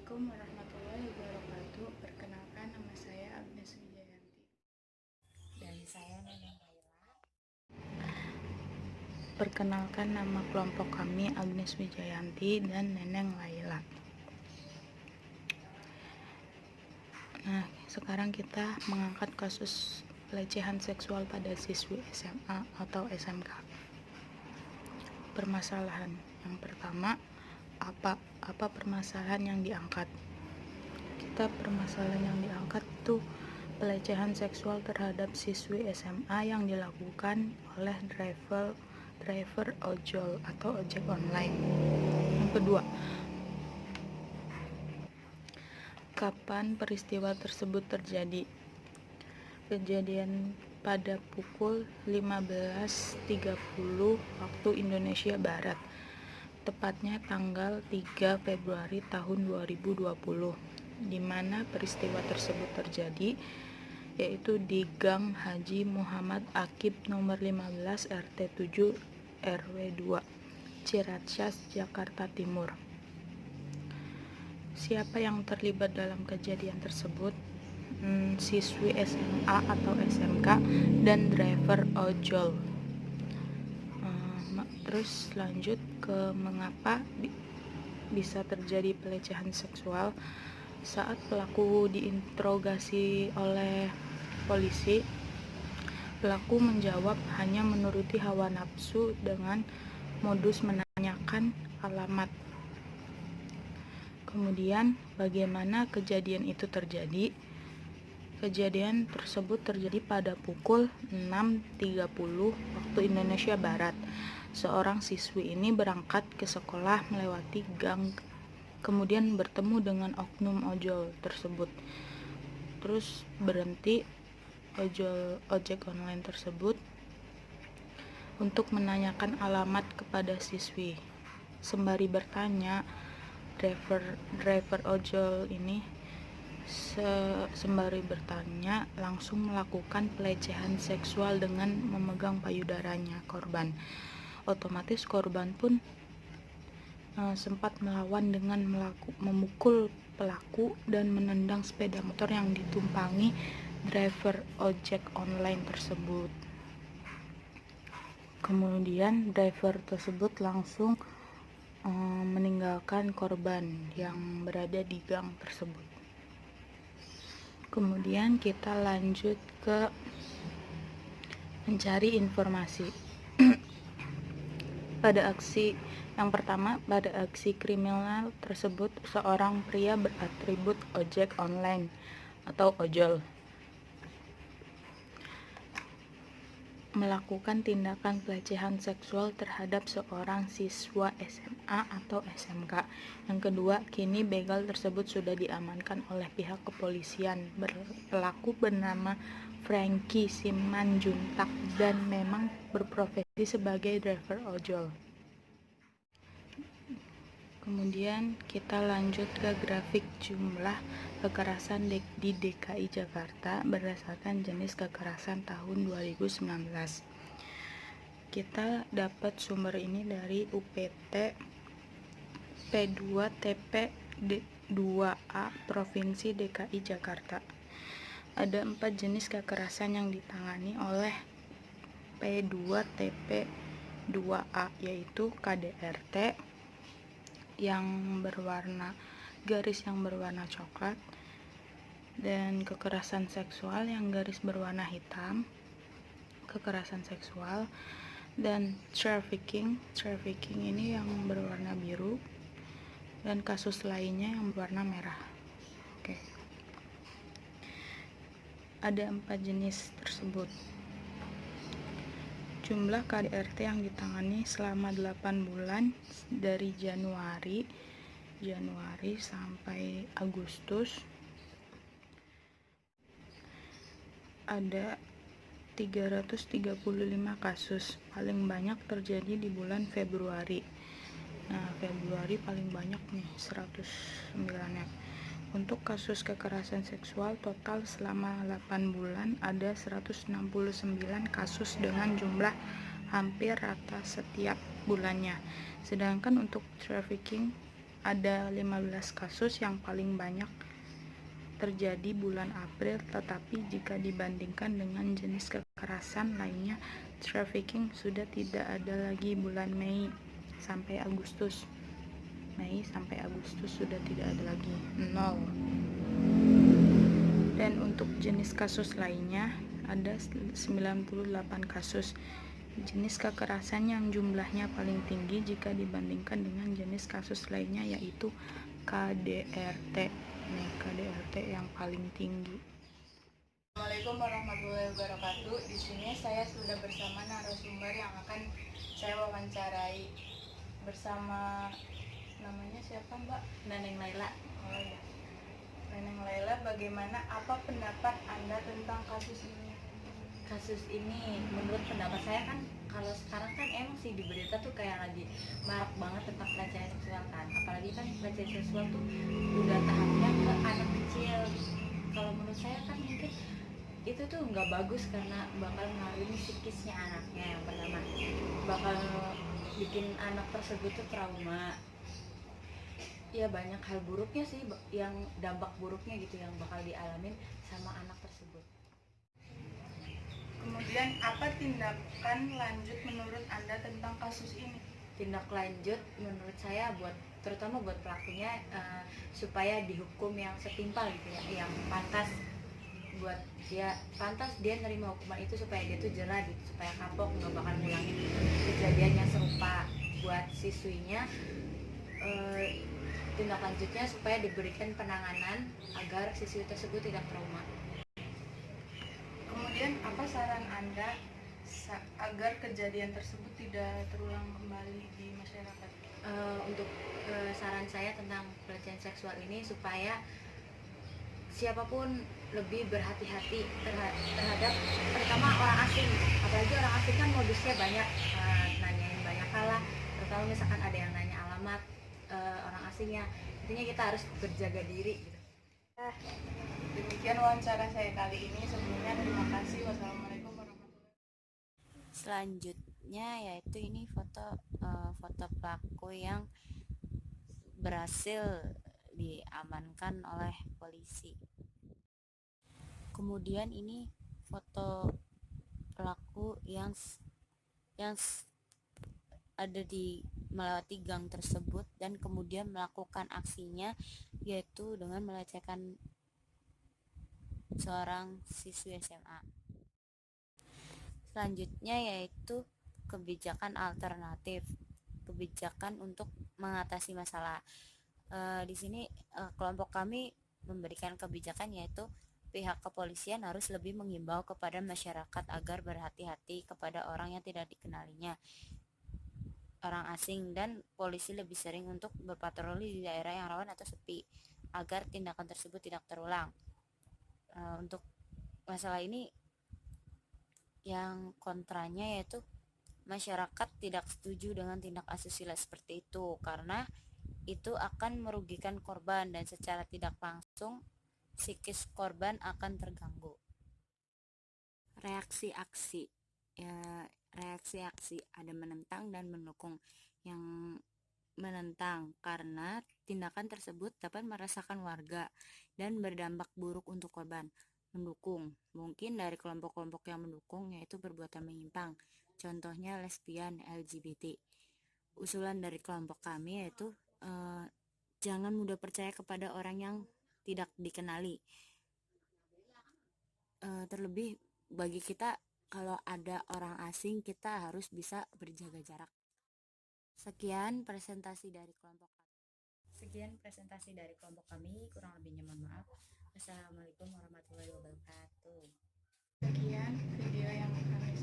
Assalamualaikum warahmatullahi wabarakatuh. Perkenalkan, nama saya Agnes Wijayanti. Dan saya Neneng Laila. Perkenalkan, nama kelompok kami Agnes Wijayanti dan Neneng Laila. Nah, sekarang kita mengangkat kasus pelecehan seksual pada siswi SMA atau SMK. Permasalahan yang pertama, apa permasalahan yang diangkat? Permasalahan yang diangkat itu pelecehan seksual terhadap siswi SMA yang dilakukan oleh driver ojol atau ojek online. Yang kedua, kapan peristiwa tersebut terjadi? Kejadian pada pukul 15.30 waktu Indonesia Barat, tepatnya tanggal 3 Februari tahun 2020, di mana peristiwa tersebut terjadi yaitu di Gang Haji Muhammad Aqib nomor 15 RT 7 RW 2 Ciracas, Jakarta Timur. Siapa yang terlibat dalam kejadian tersebut? Siswi SMA atau SMK dan driver ojol. Terus lanjut ke mengapa bisa terjadi pelecehan seksual. Saat pelaku diinterogasi oleh polisi, pelaku menjawab hanya menuruti hawa nafsu dengan modus menanyakan alamat. Kemudian bagaimana kejadian itu terjadi? Kejadian tersebut terjadi pada pukul 6.30 waktu Indonesia Barat. Seorang siswi ini berangkat ke sekolah melewati gang, kemudian bertemu dengan oknum ojol tersebut. Terus berhenti ojek online tersebut untuk menanyakan alamat kepada siswi. Sembari bertanya, driver ojol ini sembari bertanya langsung melakukan pelecehan seksual dengan memegang payudaranya korban. Otomatis korban pun sempat melawan dengan memukul pelaku dan menendang sepeda motor yang ditumpangi driver ojek online tersebut. Kemudian driver tersebut langsung meninggalkan korban yang berada di gang tersebut. Kemudian kita lanjut ke mencari informasi. Pada aksi kriminal tersebut, seorang pria beratribut ojek online atau ojol melakukan tindakan pelecehan seksual terhadap seorang siswa SMA atau SMK. Yang kedua, kini begal tersebut sudah diamankan oleh pihak kepolisian. Pelaku bernama Franky Simanjuntak dan memang berprofesi sebagai driver ojol. Kemudian kita lanjut ke grafik jumlah kekerasan di DKI Jakarta berdasarkan jenis kekerasan tahun 2019. Kita dapat sumber ini dari UPT P2TP 2A Provinsi DKI Jakarta. Ada 4 jenis kekerasan yang ditangani oleh P2TP 2A, yaitu KDRT yang berwarna garis yang berwarna coklat, dan kekerasan seksual yang garis berwarna hitam, kekerasan seksual, dan trafficking ini yang berwarna biru, dan kasus lainnya yang berwarna merah. Oke. Ada 4 jenis tersebut. Jumlah KDRT yang ditangani selama 8 bulan dari Januari sampai Agustus ada 335 kasus. Paling banyak terjadi di bulan Februari. Nah, Februari paling banyak nih, 109 ya. Untuk kasus kekerasan seksual total selama 8 bulan ada 169 kasus dengan jumlah hampir rata setiap bulannya. Sedangkan untuk trafficking ada 15 kasus yang paling banyak terjadi bulan April, tetapi jika dibandingkan dengan jenis kekerasan lainnya, trafficking sudah tidak ada lagi bulan Mei sampai Agustus. Sudah tidak ada lagi, 0. Dan untuk jenis kasus lainnya ada 98 kasus. Jenis kekerasan yang jumlahnya paling tinggi jika dibandingkan dengan jenis kasus lainnya yaitu KDRT. KDRT yang paling tinggi. Assalamualaikum warahmatullahi wabarakatuh. Di sini saya sudah bersama narasumber yang akan saya wawancarai bersama, namanya siapa Mbak? Neneng Laila. Oh ya. Neneng Laila, bagaimana apa pendapat Anda tentang kasus ini? Kasus ini menurut pendapat saya kan, kalau sekarang kan emang sih di berita tuh kayak lagi marak banget tentang pelecehan seksual kan, apalagi kan pelecehan seksual tuh udah tahapnya ke anak kecil. Kalau menurut saya kan mungkin itu tuh nggak bagus karena bakal ngaruhin psikisnya anaknya. Yang pertama bakal bikin anak tersebut tuh trauma. Ya banyak hal buruknya sih, yang dampak buruknya gitu yang bakal dialamin sama anak tersebut. Kemudian apa tindakan lanjut menurut Anda tentang kasus ini? Tindak lanjut menurut saya terutama buat pelakunya, supaya dihukum yang setimpal gitu ya, yang pantas buat dia, pantas dia nerima hukuman itu supaya dia tuh jerah gitu, supaya kapok nggak bakal ngulangin kejadian yang serupa. Buat siswinya, tindak lanjutnya supaya diberikan penanganan agar siswi tersebut tidak trauma. Kemudian apa saran Anda agar kejadian tersebut tidak terulang kembali di masyarakat? Untuk saran saya tentang pelecehan seksual ini supaya siapapun lebih berhati-hati terhadap terutama orang asing. Apalagi orang asing kan modusnya banyak, nanyain banyak hal lah, terutama misalkan ada yang nanya alamat orang asingnya. Intinya kita harus berjaga diri gitu. Demikian wawancara saya kali ini. Sebelumnya terima kasih. Wassalamualaikum warahmatullahi wabarakatuh. Selanjutnya yaitu ini foto pelaku yang berhasil diamankan oleh polisi. Kemudian ini foto pelaku yang ada di melewati gang tersebut dan kemudian melakukan aksinya, yaitu dengan melecehkan seorang siswi SMA. Selanjutnya yaitu kebijakan alternatif, kebijakan untuk mengatasi masalah. Di sini kelompok kami memberikan kebijakan yaitu pihak kepolisian harus lebih mengimbau kepada masyarakat agar berhati-hati kepada orang yang tidak dikenalinya, orang asing, dan polisi lebih sering untuk berpatroli di daerah yang rawan atau sepi agar tindakan tersebut tidak terulang. Untuk masalah ini yang kontranya yaitu masyarakat tidak setuju dengan tindak asusila seperti itu karena itu akan merugikan korban dan secara tidak langsung psikis korban akan terganggu. Reaksi aksi ada menentang dan mendukung. Yang menentang karena tindakan tersebut dapat meresahkan warga dan berdampak buruk untuk korban. Mendukung mungkin dari kelompok-kelompok yang mendukung yaitu perbuatan menyimpang, contohnya lesbian, LGBT. Usulan dari kelompok kami yaitu jangan mudah percaya kepada orang yang tidak dikenali. Terlebih bagi kita, kalau ada orang asing kita harus bisa berjaga jarak. Sekian presentasi dari kelompok kami. Kurang lebihnya mohon maaf. Assalamualaikum warahmatullahi wabarakatuh. Sekian video yang kami